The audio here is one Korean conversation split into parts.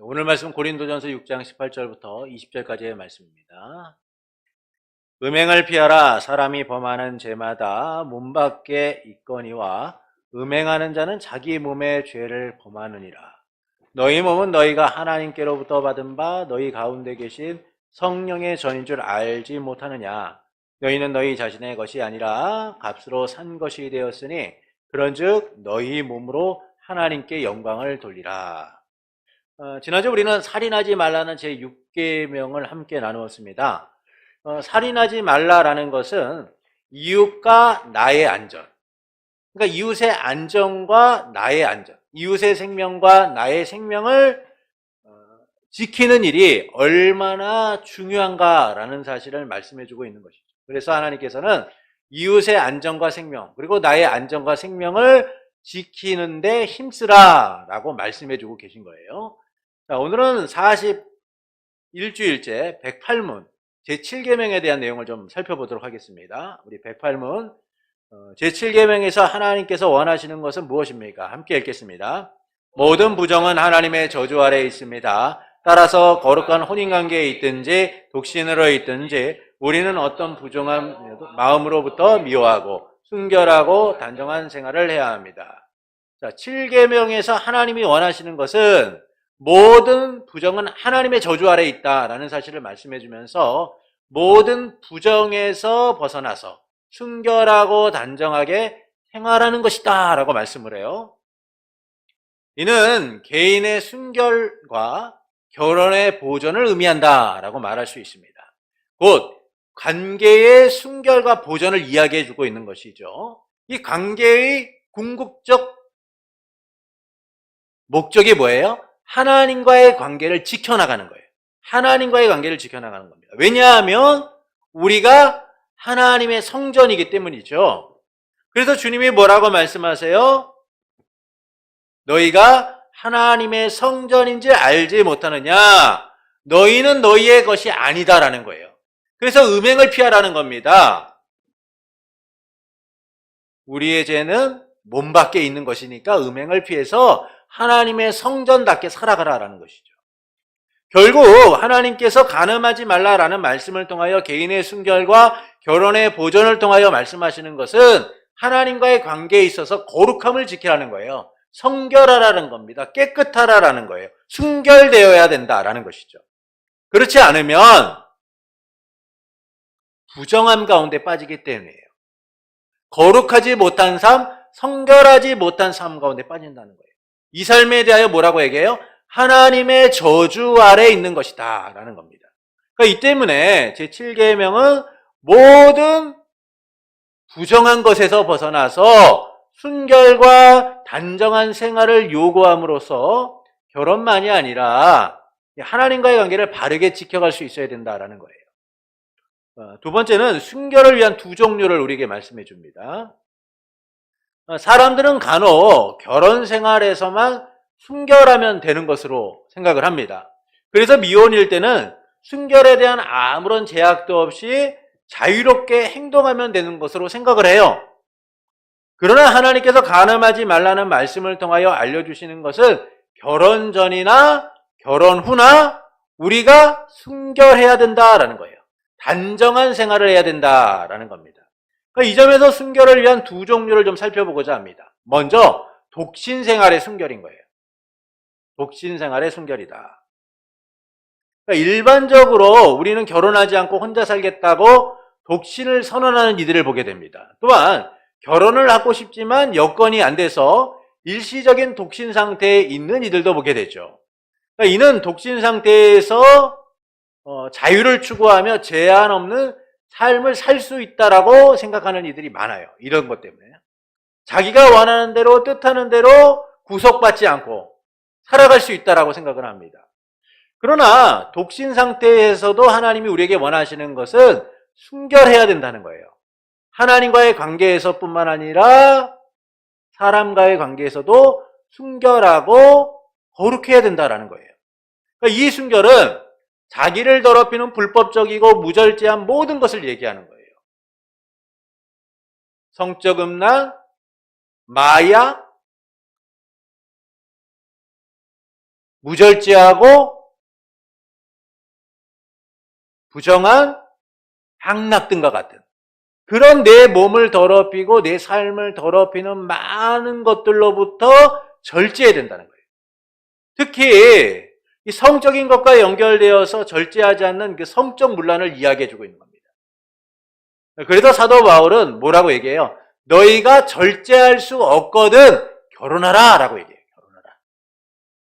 오늘 말씀 고린도전서 6장 18절부터 20절까지의 말씀입니다. 음행을 피하라. 사람이 범하는 죄마다 몸 밖에 있거니와 음행하는 자는 자기 몸의 죄를 범하느니라. 너희 몸은 너희가 하나님께로부터 받은 바 너희 가운데 계신 성령의 전인 줄 알지 못하느냐. 너희는 너희 자신의 것이 아니라 값으로 산 것이 되었으니 그런즉 너희 몸으로 하나님께 영광을 돌리라. 지난주 우리는 살인하지 말라는 제6계명을 함께 나누었습니다. 살인하지 말라라는 것은 이웃과 나의 안전, 그러니까 이웃의 안전과 나의 안전, 이웃의 생명과 나의 생명을 지키는 일이 얼마나 중요한가라는 사실을 말씀해주고 있는 것이죠. 그래서 하나님께서는 이웃의 안전과 생명, 그리고 나의 안전과 생명을 지키는데 힘쓰라라고 말씀해주고 계신 거예요. 자, 오늘은 41주일째 108문 제7계명에 대한 내용을 좀 살펴보도록 하겠습니다. 우리 108문 제7계명에서 하나님께서 원하시는 것은 무엇입니까? 함께 읽겠습니다. 모든 부정은 하나님의 저주 아래에 있습니다. 따라서 거룩한 혼인관계에 있든지 독신으로 있든지 우리는 어떤 부정한 마음으로부터 미워하고 순결하고 단정한 생활을 해야 합니다. 자, 7계명에서 하나님이 원하시는 것은 모든 부정은 하나님의 저주 아래에 있다라는 사실을 말씀해 주면서 모든 부정에서 벗어나서 순결하고 단정하게 생활하는 것이다 라고 말씀을 해요. 이는 개인의 순결과 결혼의 보존을 의미한다 라고 말할 수 있습니다. 곧 관계의 순결과 보존을 이야기해 주고 있는 것이죠. 이 관계의 궁극적 목적이 뭐예요? 하나님과의 관계를 지켜나가는 거예요. 하나님과의 관계를 지켜나가는 겁니다. 왜냐하면 우리가 하나님의 성전이기 때문이죠. 그래서 주님이 뭐라고 말씀하세요? 너희가 하나님의 성전인지 알지 못하느냐? 너희는 너희의 것이 아니다라는 거예요. 그래서 음행을 피하라는 겁니다. 우리의 죄는 몸 밖에 있는 것이니까 음행을 피해서 하나님의 성전답게 살아가라라는 것이죠. 결국 하나님께서 간음하지 말라라는 말씀을 통하여 개인의 순결과 결혼의 보존을 통하여 말씀하시는 것은 하나님과의 관계에 있어서 거룩함을 지키라는 거예요. 성결하라는 겁니다. 깨끗하라는 거예요. 순결되어야 된다라는 것이죠. 그렇지 않으면 부정함 가운데 빠지기 때문이에요. 거룩하지 못한 삶, 성결하지 못한 삶 가운데 빠진다는 거예요. 이 삶에 대하여 뭐라고 얘기해요? 하나님의 저주 아래 있는 것이다 라는 겁니다. 그러니까 이 때문에 제7계명은 모든 부정한 것에서 벗어나서 순결과 단정한 생활을 요구함으로써 결혼만이 아니라 하나님과의 관계를 바르게 지켜갈 수 있어야 된다라는 거예요. 두 번째는 순결을 위한 두 종류를 우리에게 말씀해 줍니다. 사람들은 간혹 결혼 생활에서만 순결하면 되는 것으로 생각을 합니다. 그래서 미혼일 때는 순결에 대한 아무런 제약도 없이 자유롭게 행동하면 되는 것으로 생각을 해요. 그러나 하나님께서 간음하지 말라는 말씀을 통하여 알려주시는 것은 결혼 전이나 결혼 후나 우리가 순결해야 된다라는 거예요. 단정한 생활을 해야 된다라는 겁니다. 이 점에서 순결을 위한 두 종류를 좀 살펴보고자 합니다. 먼저 독신 생활의 순결인 거예요. 독신 생활의 순결이다. 그러니까 일반적으로 우리는 결혼하지 않고 혼자 살겠다고 독신을 선언하는 이들을 보게 됩니다. 또한 결혼을 하고 싶지만 여건이 안 돼서 일시적인 독신 상태에 있는 이들도 보게 되죠. 그러니까 이는 독신 상태에서 자유를 추구하며 제한 없는 삶을 살 수 있다라고 생각하는 이들이 많아요. 이런 것 때문에. 자기가 원하는 대로 뜻하는 대로 구속받지 않고 살아갈 수 있다라고 생각을 합니다. 그러나 독신 상태에서도 하나님이 우리에게 원하시는 것은 순결해야 된다는 거예요. 하나님과의 관계에서뿐만 아니라 사람과의 관계에서도 순결하고 거룩해야 된다는 거예요. 그러니까 이 순결은 자기를 더럽히는 불법적이고 무절제한 모든 것을 얘기하는 거예요. 성적 음란, 마약, 무절제하고 부정한 향락 등과 같은 그런 내 몸을 더럽히고 내 삶을 더럽히는 많은 것들로부터 절제해야 된다는 거예요. 특히 이 성적인 것과 연결되어서 절제하지 않는 그 성적 문란을 이야기해주고 있는 겁니다. 그래서 사도 바울은 뭐라고 얘기해요? 너희가 절제할 수 없거든 결혼하라 라고 얘기해요. 결혼하라.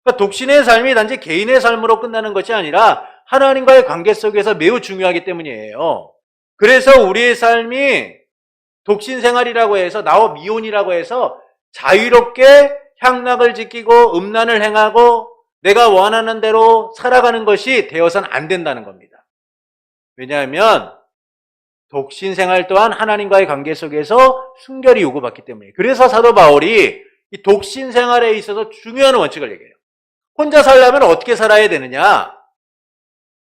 그러니까 독신의 삶이 단지 개인의 삶으로 끝나는 것이 아니라 하나님과의 관계 속에서 매우 중요하기 때문이에요. 그래서 우리의 삶이 독신 생활이라고 해서 나와 미혼이라고 해서 자유롭게 향락을 지키고 음란을 행하고 내가 원하는 대로 살아가는 것이 되어서는 안 된다는 겁니다. 왜냐하면 독신 생활 또한 하나님과의 관계 속에서 순결이 요구받기 때문에. 그래서 사도 바울이 이 독신 생활에 있어서 중요한 원칙을 얘기해요. 혼자 살려면 어떻게 살아야 되느냐?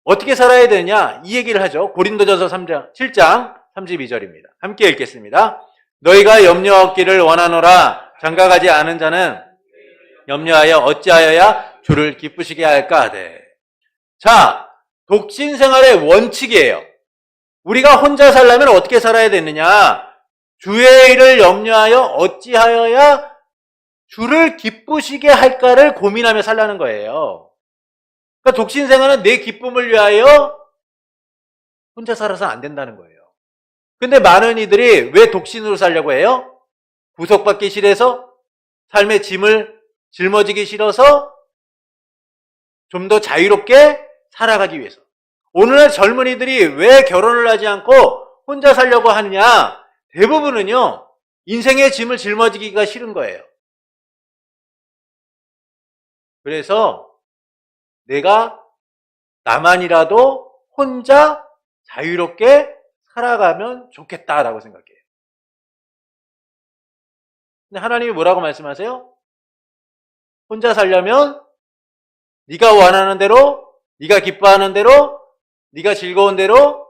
어떻게 살아야 되느냐? 이 얘기를 하죠. 고린도전서 7장 32절입니다. 함께 읽겠습니다. 너희가 염려 얻기를 원하노라. 장가가지 않은 자는 염려하여 어찌하여야 주를 기쁘시게 할까 하되. 자, 독신 생활의 원칙이에요. 우리가 혼자 살려면 어떻게 살아야 되느냐? 주의 일을 염려하여 어찌하여야 주를 기쁘시게 할까를 고민하며 살라는 거예요. 그러니까 독신 생활은 내 기쁨을 위하여 혼자 살아서 안 된다는 거예요. 근데 많은 이들이 왜 독신으로 살려고 해요? 구속받기 싫어서, 삶의 짐을 짊어지기 싫어서, 좀 더 자유롭게 살아가기 위해서. 오늘날 젊은이들이 왜 결혼을 하지 않고 혼자 살려고 하느냐? 대부분은요, 인생의 짐을 짊어지기가 싫은 거예요. 그래서 내가 나만이라도 혼자 자유롭게 살아가면 좋겠다라고 생각해요. 근데 하나님이 뭐라고 말씀하세요? 혼자 살려면 네가 원하는 대로, 네가 기뻐하는 대로, 네가 즐거운 대로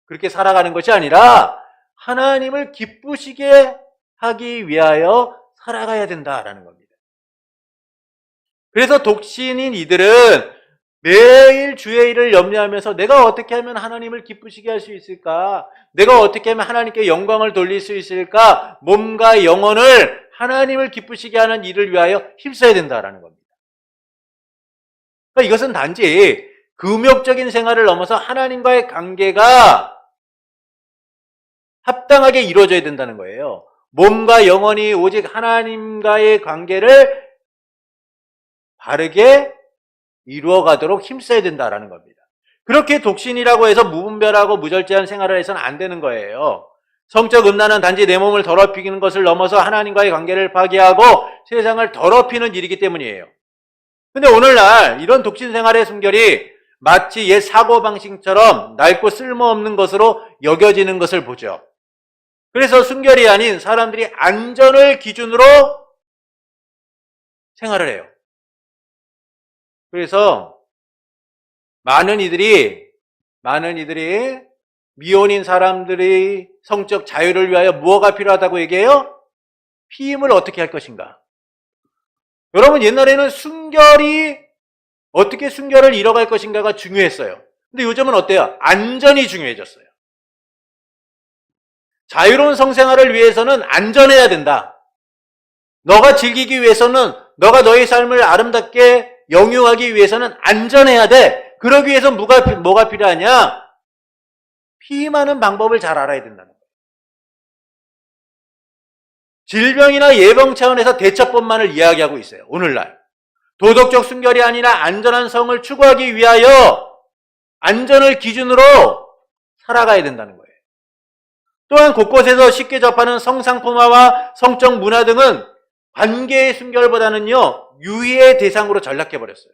그렇게 살아가는 것이 아니라 하나님을 기쁘시게 하기 위하여 살아가야 된다라는 겁니다. 그래서 독신인 이들은 매일 주의 일을 염려하면서 내가 어떻게 하면 하나님을 기쁘시게 할 수 있을까? 내가 어떻게 하면 하나님께 영광을 돌릴 수 있을까? 몸과 영혼을 하나님을 기쁘시게 하는 일을 위하여 힘써야 된다라는 겁니다. 그러니까 이것은 단지 금욕적인 생활을 넘어서 하나님과의 관계가 합당하게 이루어져야 된다는 거예요. 몸과 영혼이 오직 하나님과의 관계를 바르게 이루어가도록 힘써야 된다라는 겁니다. 그렇게 독신이라고 해서 무분별하고 무절제한 생활을 해서는 안 되는 거예요. 성적 음란은 단지 내 몸을 더럽히는 것을 넘어서 하나님과의 관계를 파괴하고 세상을 더럽히는 일이기 때문이에요. 근데 오늘날 이런 독신 생활의 순결이 마치 옛 사고방식처럼 낡고 쓸모없는 것으로 여겨지는 것을 보죠. 그래서 순결이 아닌 사람들이 안전을 기준으로 생활을 해요. 그래서 많은 이들이 미혼인 사람들이 성적 자유를 위하여 무엇가 필요하다고 얘기해요? 피임을 어떻게 할 것인가? 여러분, 옛날에는 어떻게 순결을 이뤄갈 것인가가 중요했어요. 근데 요즘은 어때요? 안전이 중요해졌어요. 자유로운 성생활을 위해서는 안전해야 된다. 너가 즐기기 위해서는, 너가 너의 삶을 아름답게 영유하기 위해서는 안전해야 돼. 그러기 위해서 뭐가 필요하냐? 피임하는 방법을 잘 알아야 된다는 거예요. 질병이나 예방 차원에서 대처법만을 이야기하고 있어요. 오늘날. 도덕적 순결이 아니라 안전한 성을 추구하기 위하여 안전을 기준으로 살아가야 된다는 거예요. 또한 곳곳에서 쉽게 접하는 성상품화와 성적 문화 등은 관계의 순결보다는요, 유의의 대상으로 전락해버렸어요.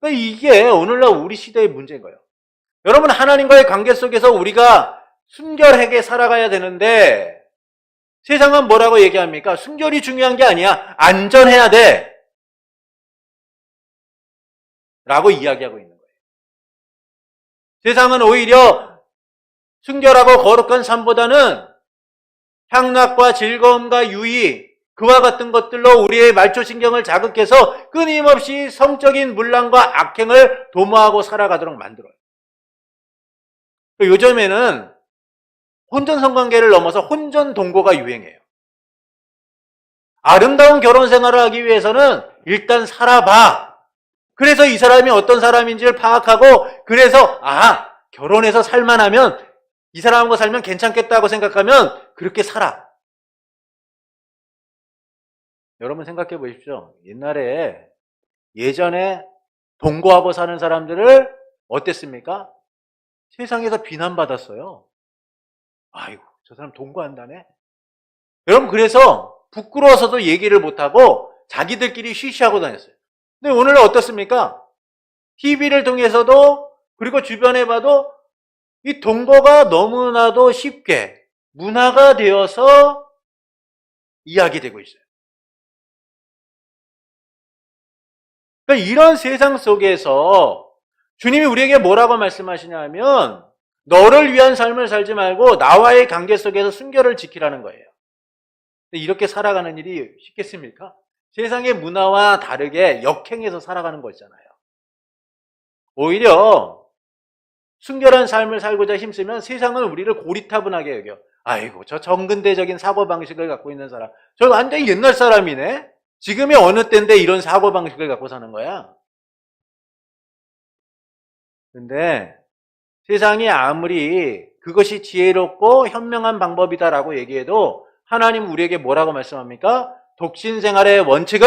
그러니까 이게 오늘날 우리 시대의 문제인 거예요. 여러분, 하나님과의 관계 속에서 우리가 순결하게 살아가야 되는데 세상은 뭐라고 얘기합니까? 순결이 중요한 게 아니야. 안전해야 돼. 라고 이야기하고 있는 거예요. 세상은 오히려 순결하고 거룩한 삶보다는 향락과 즐거움과 유의, 그와 같은 것들로 우리의 말초신경을 자극해서 끊임없이 성적인 문란과 악행을 도모하고 살아가도록 만들어요. 요즘에는 혼전 성관계를 넘어서 혼전 동거가 유행해요. 아름다운 결혼 생활을 하기 위해서는 일단 살아봐. 그래서 이 사람이 어떤 사람인지를 파악하고, 그래서 결혼해서 살만하면, 이 사람과 살면 괜찮겠다고 생각하면 그렇게 살아. 여러분 생각해 보십시오. 예전에 동거하고 사는 사람들을 어땠습니까? 세상에서 비난받았어요. 아이고, 저 사람 동거한다네? 여러분, 그래서 부끄러워서도 얘기를 못하고 자기들끼리 쉬쉬하고 다녔어요. 근데 오늘은 어떻습니까? TV를 통해서도, 그리고 주변에 봐도 이 동거가 너무나도 쉽게 문화가 되어서 이야기되고 있어요. 그러니까 이런 세상 속에서 주님이 우리에게 뭐라고 말씀하시냐면, 너를 위한 삶을 살지 말고 나와의 관계 속에서 순결을 지키라는 거예요. 이렇게 살아가는 일이 쉽겠습니까? 세상의 문화와 다르게 역행해서 살아가는 거잖아요. 오히려 순결한 삶을 살고자 힘쓰면 세상은 우리를 고리타분하게 여겨. 아이고, 저 정근대적인 사고방식을 갖고 있는 사람, 저 완전히 옛날 사람이네? 지금이 어느 때인데 이런 사고방식을 갖고 사는 거야? 근데 세상이 아무리 그것이 지혜롭고 현명한 방법이다라고 얘기해도 하나님 우리에게 뭐라고 말씀합니까? 독신생활의 원칙은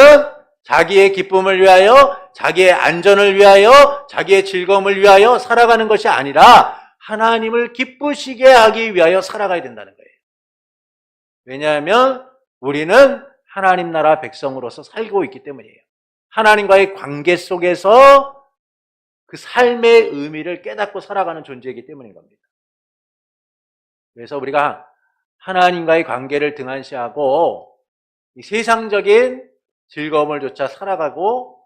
자기의 기쁨을 위하여, 자기의 안전을 위하여, 자기의 즐거움을 위하여 살아가는 것이 아니라 하나님을 기쁘시게 하기 위하여 살아가야 된다는 거예요. 왜냐하면 우리는 하나님 나라 백성으로서 살고 있기 때문이에요. 하나님과의 관계 속에서 그 삶의 의미를 깨닫고 살아가는 존재이기 때문인 겁니다. 그래서 우리가 하나님과의 관계를 등한시하고 이 세상적인 즐거움을 쫓아 살아가고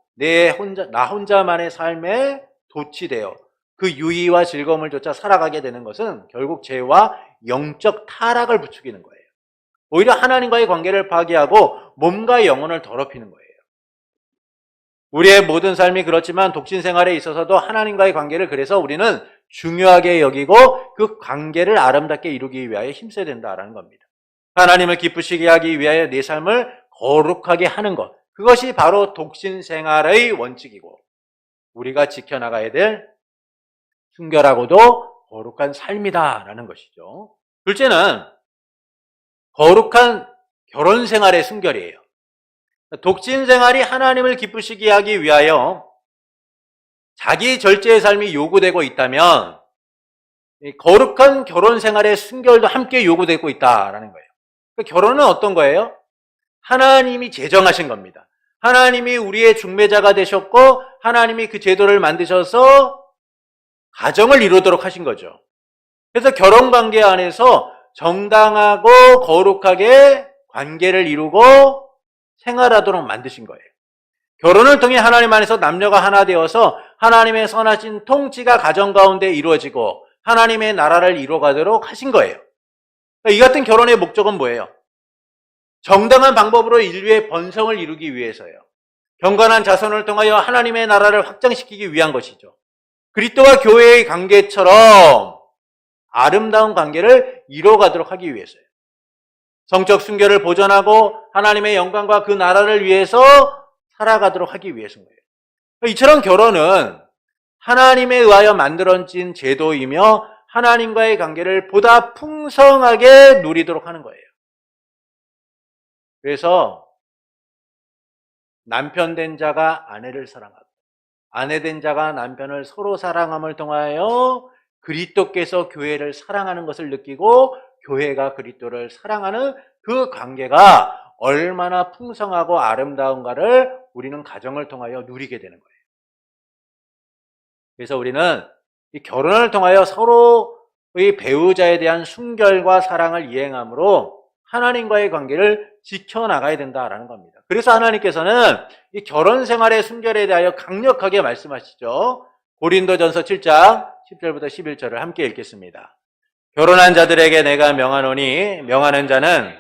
나 혼자만의 삶에 도취되어 그 유의와 즐거움을 쫓아 살아가게 되는 것은 결국 죄와 영적 타락을 부추기는 거예요. 오히려 하나님과의 관계를 파괴하고 몸과 영혼을 더럽히는 거예요. 우리의 모든 삶이 그렇지만 독신 생활에 있어서도 하나님과의 관계를 그래서 우리는 중요하게 여기고 그 관계를 아름답게 이루기 위하여 힘써야 된다라는 겁니다. 하나님을 기쁘시게 하기 위하여 내 삶을 거룩하게 하는 것, 그것이 바로 독신 생활의 원칙이고 우리가 지켜나가야 될 순결하고도 거룩한 삶이다라는 것이죠. 둘째는 거룩한 결혼 생활의 순결이에요. 독신 생활이 하나님을 기쁘시게 하기 위하여 자기 절제의 삶이 요구되고 있다면 거룩한 결혼 생활의 순결도 함께 요구되고 있다라는 거예요. 결혼은 어떤 거예요? 하나님이 제정하신 겁니다. 하나님이 우리의 중매자가 되셨고 하나님이 그 제도를 만드셔서 가정을 이루도록 하신 거죠. 그래서 결혼 관계 안에서 정당하고 거룩하게 관계를 이루고 생활하도록 만드신 거예요. 결혼을 통해 하나님 안에서 남녀가 하나 되어서 하나님의 선하신 통치가 가정 가운데 이루어지고 하나님의 나라를 이루어가도록 하신 거예요. 이 같은 결혼의 목적은 뭐예요? 정당한 방법으로 인류의 번성을 이루기 위해서예요. 경건한 자손을 통하여 하나님의 나라를 확장시키기 위한 것이죠. 그리스도와 교회의 관계처럼 아름다운 관계를 이루어가도록 하기 위해서예요. 성적 순결을 보존하고 하나님의 영광과 그 나라를 위해서 살아가도록 하기 위해서인 거예요. 이처럼 결혼은 하나님에 의하여 만들어진 제도이며 하나님과의 관계를 보다 풍성하게 누리도록 하는 거예요. 그래서 남편 된 자가 아내를 사랑하고 아내 된 자가 남편을 서로 사랑함을 통하여 그리스도께서 교회를 사랑하는 것을 느끼고 교회가 그리스도를 사랑하는 그 관계가 얼마나 풍성하고 아름다운가를 우리는 가정을 통하여 누리게 되는 거예요. 그래서 우리는 이 결혼을 통하여 서로의 배우자에 대한 순결과 사랑을 이행함으로 하나님과의 관계를 지켜나가야 된다라는 겁니다. 그래서 하나님께서는 이 결혼 생활의 순결에 대하여 강력하게 말씀하시죠. 고린도전서 7장 10절부터 11절을 함께 읽겠습니다. 결혼한 자들에게 내가 명하노니 명하는 자는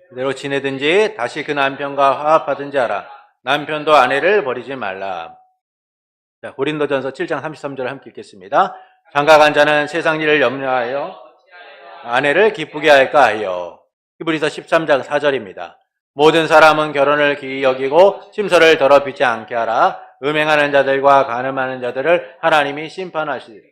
그대로 지내든지 다시 그 남편과 화합하든지 하라. 남편도 아내를 버리지 말라. 자, 고린도전서 7장 33절 함께 읽겠습니다. 장가간 자는 세상 일을 염려하여 아내를 기쁘게 할까 하여. 히브리서 13장 4절입니다. 모든 사람은 결혼을 기이 여기고 심서를 더럽히지 않게 하라. 음행하는 자들과 간음하는 자들을 하나님이 심판하시리라.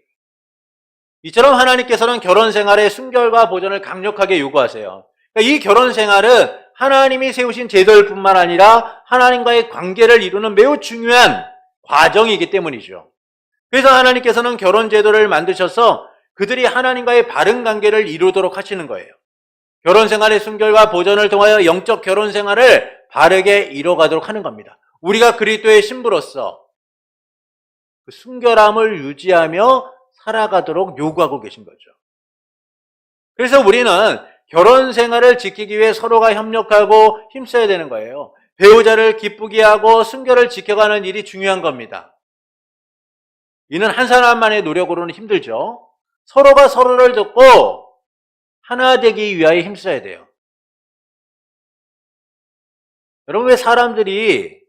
이처럼 하나님께서는 결혼 생활의 순결과 보존을 강력하게 요구하세요. 그러니까 이 결혼 생활은 하나님이 세우신 제도일 뿐만 아니라 하나님과의 관계를 이루는 매우 중요한 과정이기 때문이죠. 그래서 하나님께서는 결혼 제도를 만드셔서 그들이 하나님과의 바른 관계를 이루도록 하시는 거예요. 결혼 생활의 순결과 보존을 통하여 영적 결혼 생활을 바르게 이뤄가도록 하는 겁니다. 우리가 그리스도의 신부로서 그 순결함을 유지하며 살아가도록 요구하고 계신 거죠. 그래서 우리는 결혼 생활을 지키기 위해 서로가 협력하고 힘써야 되는 거예요. 배우자를 기쁘게 하고 순결을 지켜가는 일이 중요한 겁니다. 이는 한 사람만의 노력으로는 힘들죠. 서로가 서로를 돕고 하나 되기 위하여 힘써야 돼요. 여러분, 왜 사람들이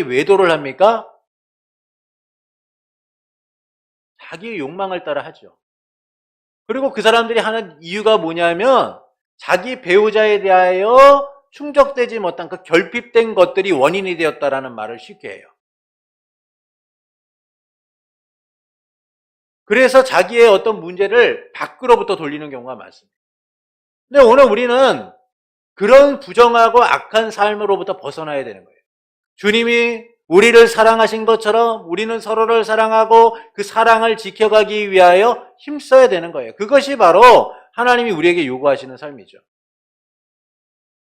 외도를 합니까? 자기의 욕망을 따라 하죠. 그리고 그 사람들이 하는 이유가 뭐냐면 자기 배우자에 대하여 충족되지 못한 그 결핍된 것들이 원인이 되었다라는 말을 쉽게 해요. 그래서 자기의 어떤 문제를 밖으로부터 돌리는 경우가 많습니다. 근데 오늘 우리는 그런 부정하고 악한 삶으로부터 벗어나야 되는 거예요. 주님이 우리를 사랑하신 것처럼 우리는 서로를 사랑하고 그 사랑을 지켜가기 위하여 힘써야 되는 거예요. 그것이 바로 하나님이 우리에게 요구하시는 삶이죠.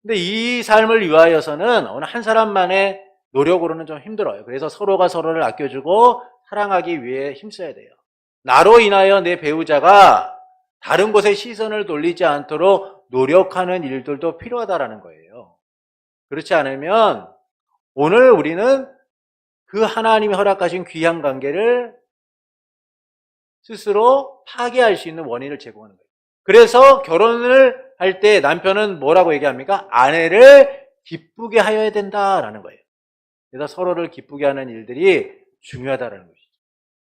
근데 이 삶을 위하여서는 어느 한 사람만의 노력으로는 좀 힘들어요. 그래서 서로가 서로를 아껴주고 사랑하기 위해 힘써야 돼요. 나로 인하여 내 배우자가 다른 곳에 시선을 돌리지 않도록 노력하는 일들도 필요하다라는 거예요. 그렇지 않으면 오늘 우리는 그 하나님이 허락하신 귀한 관계를 스스로 파괴할 수 있는 원인을 제공하는 거예요. 그래서 결혼을 할 때 남편은 뭐라고 얘기합니까? 아내를 기쁘게 하여야 된다라는 거예요. 그래서 서로를 기쁘게 하는 일들이 중요하다라는 것이죠.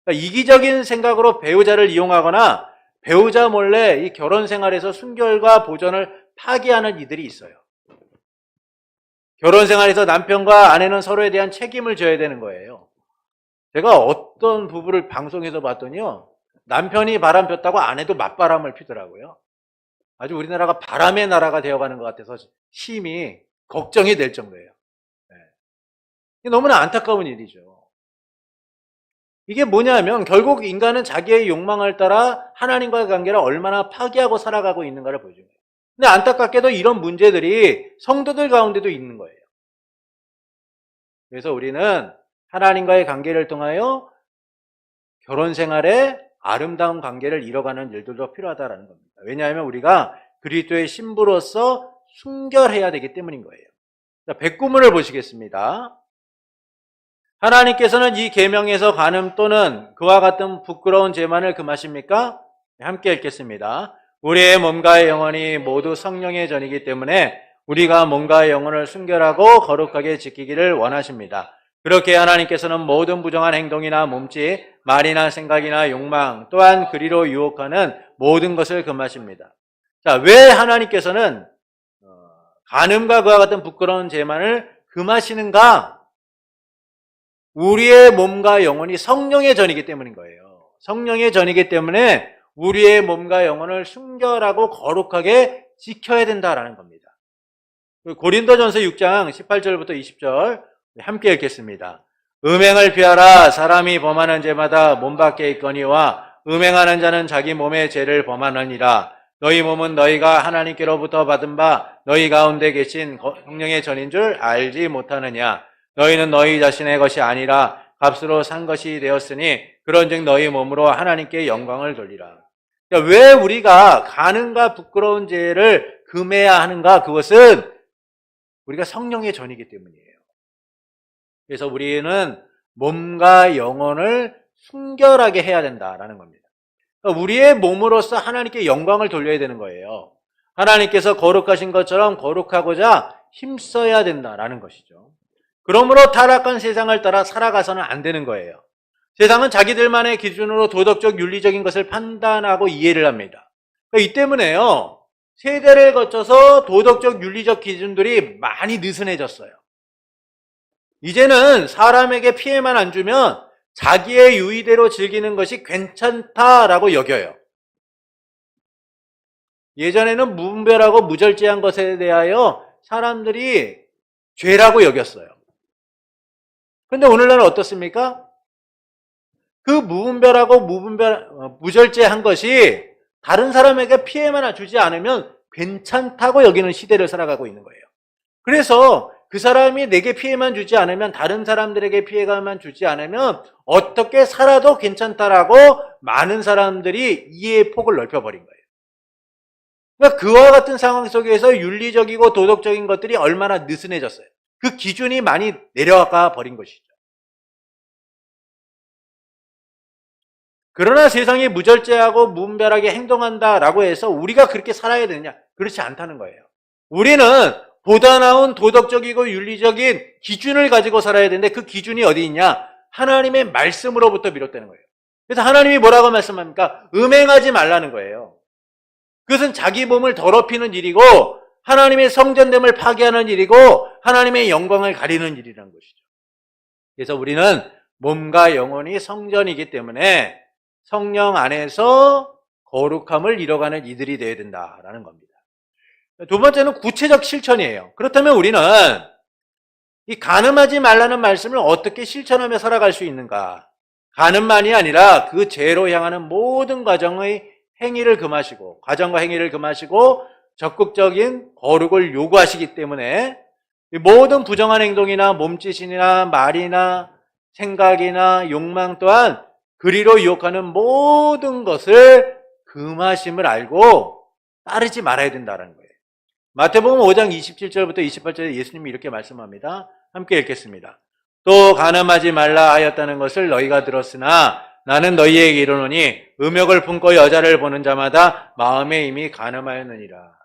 그러니까 이기적인 생각으로 배우자를 이용하거나 배우자 몰래 이 결혼 생활에서 순결과 보존을 파괴하는 이들이 있어요. 결혼 생활에서 남편과 아내는 서로에 대한 책임을 져야 되는 거예요. 제가 어떤 부부를 방송에서 봤더니요, 남편이 바람 폈다고 아내도 맞바람을 피더라고요. 아주 우리나라가 바람의 나라가 되어가는 것 같아서 심히 걱정이 될 정도예요. 네. 너무나 안타까운 일이죠. 이게 뭐냐면 결국 인간은 자기의 욕망을 따라 하나님과의 관계를 얼마나 파괴하고 살아가고 있는가를 보여줍니다. 근데 안타깝게도 이런 문제들이 성도들 가운데도 있는 거예요. 그래서 우리는 하나님과의 관계를 통하여 결혼 생활에 아름다운 관계를 이뤄가는 일들도 필요하다는 겁니다. 왜냐하면 우리가 그리스도의 신부로서 순결해야 되기 때문인 거예요. 자, 백구문을 보시겠습니다. 하나님께서는 이 계명에서 간음 또는 그와 같은 부끄러운 죄만을 금하십니까? 함께 읽겠습니다. 우리의 몸과 영혼이 모두 성령의 전이기 때문에 우리가 몸과 영혼을 순결하고 거룩하게 지키기를 원하십니다. 그렇게 하나님께서는 모든 부정한 행동이나 몸짓, 말이나 생각이나 욕망, 또한 그리로 유혹하는 모든 것을 금하십니다. 자, 왜 하나님께서는 간음과 그와 같은 부끄러운 죄만을 금하시는가? 우리의 몸과 영혼이 성령의 전이기 때문인 거예요. 성령의 전이기 때문에 우리의 몸과 영혼을 순결하고 거룩하게 지켜야 된다라는 겁니다. 고린도전서 6장 18절부터 20절 함께 읽겠습니다. 음행을 피하라. 사람이 범하는 죄마다 몸 밖에 있거니와 음행하는 자는 자기 몸의 죄를 범하느니라. 너희 몸은 너희가 하나님께로부터 받은 바 너희 가운데 계신 성령의 전인 줄 알지 못하느냐. 너희는 너희 자신의 것이 아니라 값으로 산 것이 되었으니 그런즉 너희 몸으로 하나님께 영광을 돌리라. 그러니까 왜 우리가 간음과 부끄러운 죄를 금해야 하는가? 그것은 우리가 성령의 전이기 때문이에요. 그래서 우리는 몸과 영혼을 순결하게 해야 된다라는 겁니다. 그러니까 우리의 몸으로서 하나님께 영광을 돌려야 되는 거예요. 하나님께서 거룩하신 것처럼 거룩하고자 힘써야 된다라는 것이죠. 그러므로 타락한 세상을 따라 살아가서는 안 되는 거예요. 세상은 자기들만의 기준으로 도덕적, 윤리적인 것을 판단하고 이해를 합니다. 이 때문에요, 세대를 거쳐서 도덕적, 윤리적 기준들이 많이 느슨해졌어요. 이제는 사람에게 피해만 안 주면 자기의 유의대로 즐기는 것이 괜찮다라고 여겨요. 예전에는 무분별하고 무절제한 것에 대하여 사람들이 죄라고 여겼어요. 그런데 오늘날은 어떻습니까? 그 무분별하고 무절제한 것이 다른 사람에게 피해만 주지 않으면 괜찮다고 여기는 시대를 살아가고 있는 거예요. 그래서 그 사람이 내게 피해만 주지 않으면, 다른 사람들에게 피해만 주지 않으면 어떻게 살아도 괜찮다라고 많은 사람들이 이해의 폭을 넓혀버린 거예요. 그러니까 그와 같은 상황 속에서 윤리적이고 도덕적인 것들이 얼마나 느슨해졌어요. 그 기준이 많이 내려가 버린 것이죠. 그러나 세상이 무절제하고 무분별하게 행동한다라고 해서 우리가 그렇게 살아야 되느냐? 그렇지 않다는 거예요. 우리는 보다 나은 도덕적이고 윤리적인 기준을 가지고 살아야 되는데, 그 기준이 어디 있냐? 하나님의 말씀으로부터 비롯되는 거예요. 그래서 하나님이 뭐라고 말씀합니까? 음행하지 말라는 거예요. 그것은 자기 몸을 더럽히는 일이고 하나님의 성전됨을 파괴하는 일이고 하나님의 영광을 가리는 일이라는 것이죠. 그래서 우리는 몸과 영혼이 성전이기 때문에 성령 안에서 거룩함을 이뤄가는 이들이 되어야 된다라는 겁니다. 두 번째는 구체적 실천이에요. 그렇다면 우리는 이 간음하지 말라는 말씀을 어떻게 실천하며 살아갈 수 있는가? 간음만이 아니라 그 죄로 향하는 모든 과정의 행위를 금하시고, 과정과 행위를 금하시고 적극적인 거룩을 요구하시기 때문에 모든 부정한 행동이나 몸짓이나 말이나 생각이나 욕망 또한 그리로 유혹하는 모든 것을 금하심을 알고 따르지 말아야 된다는 거예요. 마태복음 5장 27절부터 28절에 예수님이 이렇게 말씀합니다. 함께 읽겠습니다. 또 간음하지 말라 하였다는 것을 너희가 들었으나 나는 너희에게 이르노니 음욕을 품고 여자를 보는 자마다 마음에 이미 간음하였느니라.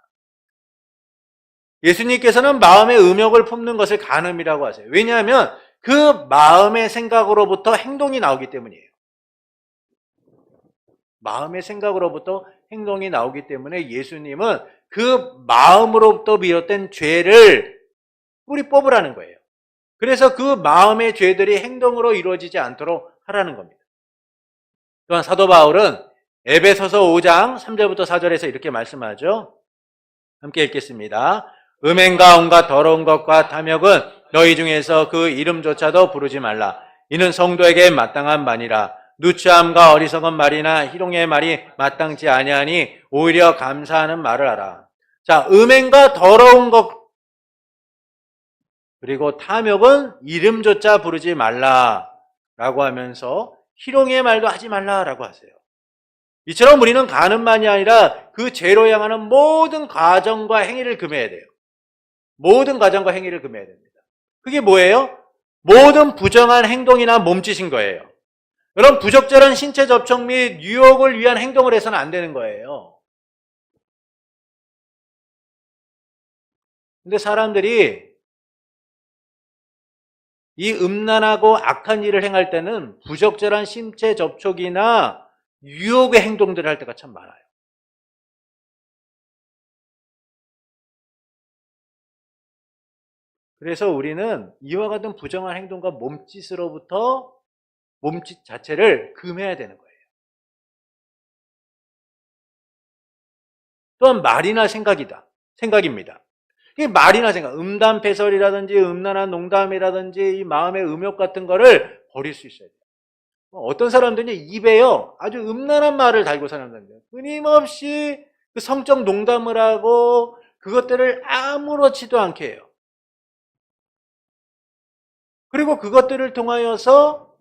예수님께서는 마음의 음욕을 품는 것을 간음이라고 하세요. 왜냐하면 그 마음의 생각으로부터 행동이 나오기 때문이에요. 마음의 생각으로부터 행동이 나오기 때문에 예수님은 그 마음으로부터 비롯된 죄를 뿌리 뽑으라는 거예요. 그래서 그 마음의 죄들이 행동으로 이루어지지 않도록 하라는 겁니다. 또한 사도 바울은 에베소서 5장 3절부터 4절에서 이렇게 말씀하죠. 함께 읽겠습니다. 음행과 온갖 더러운 것과 탐욕은 너희 중에서 그 이름조차도 부르지 말라. 이는 성도에게 마땅한 말이라. 누추함과 어리석은 말이나 희롱의 말이 마땅치 아니하니 오히려 감사하는 말을 하라. 자, 음행과 더러운 것 그리고 탐욕은 이름조차 부르지 말라라고 하면서 희롱의 말도 하지 말라라고 하세요. 이처럼 우리는 간음만이 아니라 그 죄로 향하는 모든 과정과 행위를 금해야 돼요. 모든 과정과 행위를 금해야 됩니다. 그게 뭐예요? 모든 부정한 행동이나 몸짓인 거예요. 여러분, 부적절한 신체 접촉 및 유혹을 위한 행동을 해서는 안 되는 거예요. 근데 사람들이 이 음란하고 악한 일을 행할 때는 부적절한 신체 접촉이나 유혹의 행동들을 할 때가 참 많아요. 그래서 우리는 이와 같은 부정한 행동과 몸짓으로부터 몸짓 자체를 금해야 되는 거예요. 또한 말이나 생각입니다. 이 말이나 생각, 음담패설이라든지 음란한 농담이라든지 이 마음의 음욕 같은 거를 버릴 수 있어야 돼요. 어떤 사람들은 입에요 아주 음란한 말을 달고 사는 사람들, 끊임없이 그 성적 농담을 하고 그것들을 아무렇지도 않게 해요. 그리고 그것들을 통하여서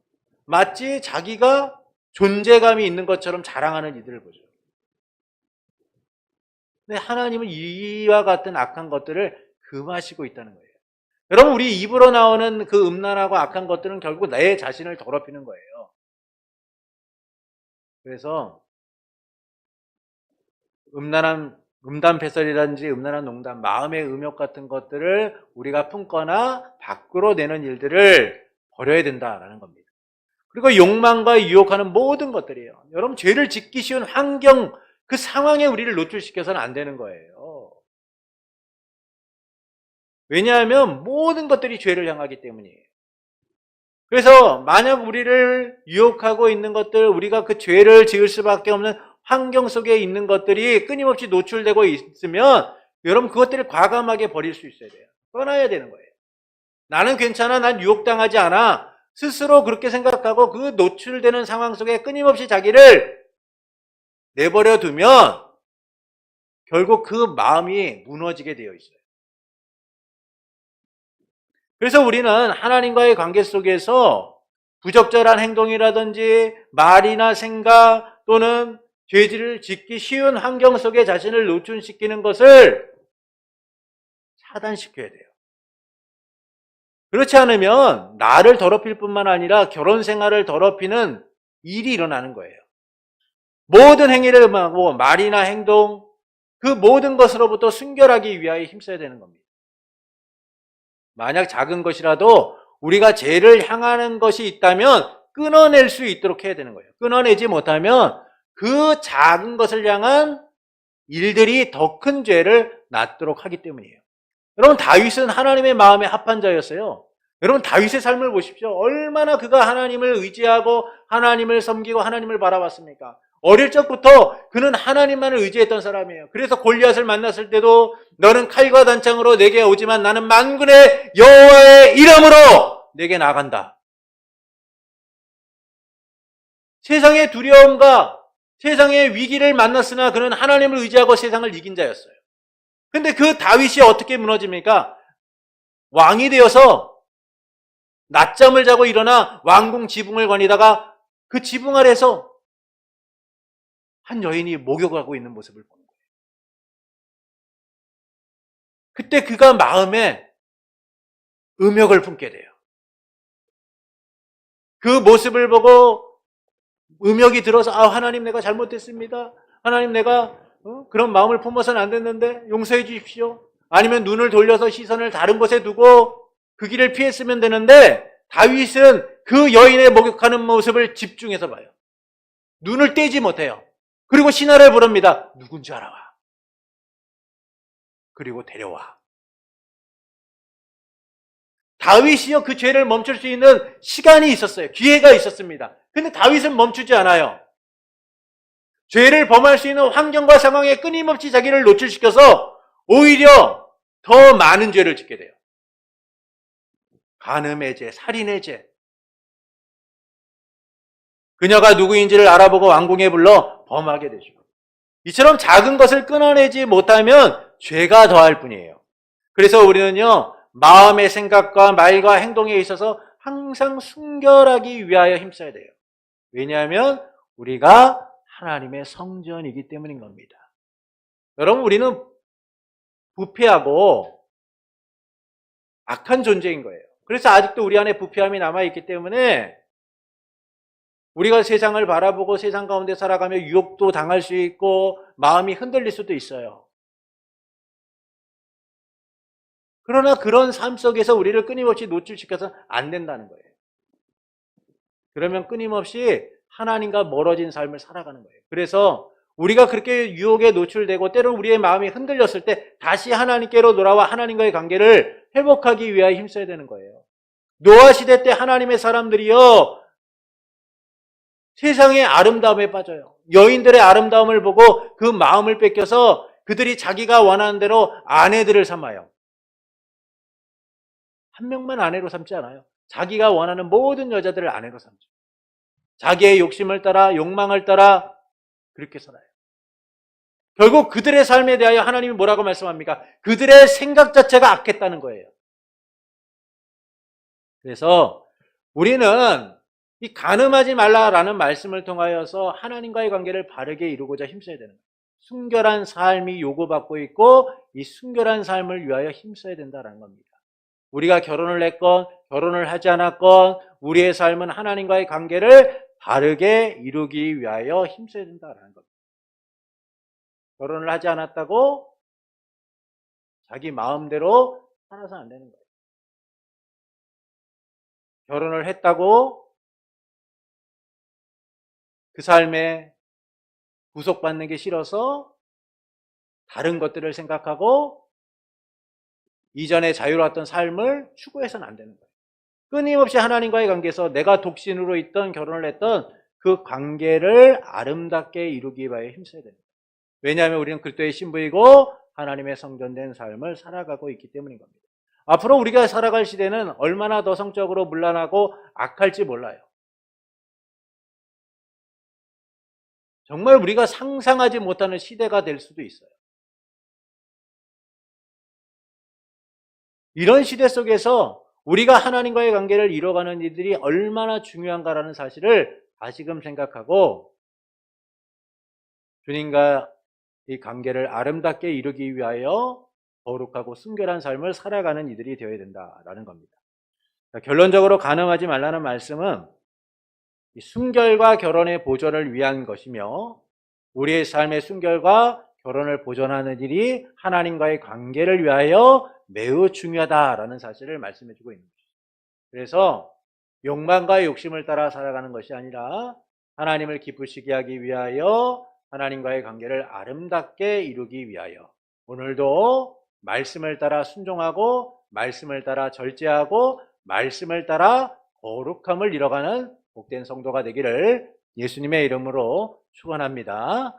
마치 자기가 존재감이 있는 것처럼 자랑하는 이들을 보죠. 근데 하나님은 이와 같은 악한 것들을 금하시고 있다는 거예요. 여러분, 우리 입으로 나오는 그 음란하고 악한 것들은 결국 내 자신을 더럽히는 거예요. 그래서 음란한 음담패설이라든지 음란한 농담, 마음의 음욕 같은 것들을 우리가 품거나 밖으로 내는 일들을 버려야 된다라는 겁니다. 그리고 욕망과 유혹하는 모든 것들이에요. 여러분, 죄를 짓기 쉬운 환경, 그 상황에 우리를 노출시켜서는 안 되는 거예요. 왜냐하면 모든 것들이 죄를 향하기 때문이에요. 그래서 만약 우리를 유혹하고 있는 것들, 우리가 그 죄를 지을 수밖에 없는 환경 속에 있는 것들이 끊임없이 노출되고 있으면 여러분 그것들을 과감하게 버릴 수 있어야 돼요. 떠나야 되는 거예요. 나는 괜찮아, 난 유혹당하지 않아. 스스로 그렇게 생각하고 그 노출되는 상황 속에 끊임없이 자기를 내버려 두면 결국 그 마음이 무너지게 되어 있어요. 그래서 우리는 하나님과의 관계 속에서 부적절한 행동이라든지 말이나 생각 또는 죄질을 짓기 쉬운 환경 속에 자신을 노출시키는 것을 차단시켜야 돼요. 그렇지 않으면 나를 더럽힐 뿐만 아니라 결혼 생활을 더럽히는 일이 일어나는 거예요. 모든 행위를 하고 말이나 행동, 그 모든 것으로부터 순결하기 위하여 힘써야 되는 겁니다. 만약 작은 것이라도 우리가 죄를 향하는 것이 있다면 끊어낼 수 있도록 해야 되는 거예요. 끊어내지 못하면 그 작은 것을 향한 일들이 더 큰 죄를 낳도록 하기 때문이에요. 여러분, 다윗은 하나님의 마음에 합한 자였어요. 여러분, 다윗의 삶을 보십시오. 얼마나 그가 하나님을 의지하고 하나님을 섬기고 하나님을 바라봤습니까? 어릴 적부터 그는 하나님만을 의지했던 사람이에요. 그래서 골리앗을 만났을 때도 너는 칼과 단창으로 내게 오지만 나는 만군의 여호와의 이름으로 내게 나간다. 세상의 두려움과 세상의 위기를 만났으나 그는 하나님을 의지하고 세상을 이긴 자였어요. 근데 그 다윗이 어떻게 무너집니까? 왕이 되어서 낮잠을 자고 일어나 왕궁 지붕을 거니다가 그 지붕 아래서 한 여인이 목욕하고 있는 모습을 보는 거예요. 그때 그가 마음에 음욕을 품게 돼요. 그 모습을 보고 음욕이 들어서 하나님 내가 잘못했습니다. 하나님 내가 그런 마음을 품어서는 안 됐는데 용서해 주십시오. 아니면 눈을 돌려서 시선을 다른 곳에 두고 그 길을 피했으면 되는데 다윗은 그 여인의 목욕하는 모습을 집중해서 봐요. 눈을 떼지 못해요. 그리고 신하를 부릅니다. 누군지 알아와. 그리고 데려와. 다윗이요, 그 죄를 멈출 수 있는 시간이 있었어요. 기회가 있었습니다. 근데 다윗은 멈추지 않아요. 죄를 범할 수 있는 환경과 상황에 끊임없이 자기를 노출시켜서 오히려 더 많은 죄를 짓게 돼요. 간음의 죄, 살인의 죄. 그녀가 누구인지를 알아보고 왕궁에 불러 범하게 되죠. 이처럼 작은 것을 끊어내지 못하면 죄가 더할 뿐이에요. 그래서 우리는요, 마음의 생각과 말과 행동에 있어서 항상 순결하기 위하여 힘써야 돼요. 왜냐하면 우리가 하나님의 성전이기 때문인 겁니다. 여러분, 우리는 부패하고 악한 존재인 거예요. 그래서 아직도 우리 안에 부패함이 남아있기 때문에 우리가 세상을 바라보고 세상 가운데 살아가며 유혹도 당할 수 있고 마음이 흔들릴 수도 있어요. 그러나 그런 삶 속에서 우리를 끊임없이 노출시켜서 안 된다는 거예요. 그러면 끊임없이 하나님과 멀어진 삶을 살아가는 거예요. 그래서 우리가 그렇게 유혹에 노출되고 때로는 우리의 마음이 흔들렸을 때 다시 하나님께로 돌아와 하나님과의 관계를 회복하기 위하여 힘써야 되는 거예요. 노아 시대 때 하나님의 사람들이요, 세상의 아름다움에 빠져요. 여인들의 아름다움을 보고 그 마음을 뺏겨서 그들이 자기가 원하는 대로 아내들을 삼아요. 한 명만 아내로 삼지 않아요. 자기가 원하는 모든 여자들을 아내로 삼죠. 자기의 욕심을 따라, 욕망을 따라 그렇게 살아요. 결국 그들의 삶에 대하여 하나님이 뭐라고 말씀합니까? 그들의 생각 자체가 악했다는 거예요. 그래서 우리는 이 간음하지 말라라는 말씀을 통하여서 하나님과의 관계를 바르게 이루고자 힘써야 되는 거예요. 순결한 삶이 요구받고 있고 이 순결한 삶을 위하여 힘써야 된다는 겁니다. 우리가 결혼을 했건 결혼을 하지 않았건 우리의 삶은 하나님과의 관계를 바르게 이루기 위하여 힘써야 된다는 겁니다. 결혼을 하지 않았다고 자기 마음대로 살아서는 안 되는 거예요. 결혼을 했다고 그 삶에 구속받는 게 싫어서 다른 것들을 생각하고 이전에 자유로웠던 삶을 추구해서는 안 되는 거예요. 끊임없이 하나님과의 관계에서 내가 독신으로 있던 결혼을 했던 그 관계를 아름답게 이루기 위하여 힘써야 됩니다. 왜냐하면 우리는 그리스도의 신부이고 하나님의 성전된 삶을 살아가고 있기 때문인 겁니다. 앞으로 우리가 살아갈 시대는 얼마나 더 성적으로 문란하고 악할지 몰라요. 정말 우리가 상상하지 못하는 시대가 될 수도 있어요. 이런 시대 속에서 우리가 하나님과의 관계를 이뤄가는 일들이 얼마나 중요한가라는 사실을 다시금 생각하고 주님과 이 관계를 아름답게 이루기 위하여 거룩하고 순결한 삶을 살아가는 이들이 되어야 된다라는 겁니다. 결론적으로 간음하지 말라는 말씀은 순결과 결혼의 보존을 위한 것이며 우리의 삶의 순결과 결혼을 보존하는 일이 하나님과의 관계를 위하여 매우 중요하다라는 사실을 말씀해주고 있는 것입니다. 그래서 욕망과 욕심을 따라 살아가는 것이 아니라 하나님을 기쁘시게 하기 위하여 하나님과의 관계를 아름답게 이루기 위하여 오늘도 말씀을 따라 순종하고 말씀을 따라 절제하고 말씀을 따라 거룩함을 이뤄가는 복된 성도가 되기를 예수님의 이름으로 축원합니다.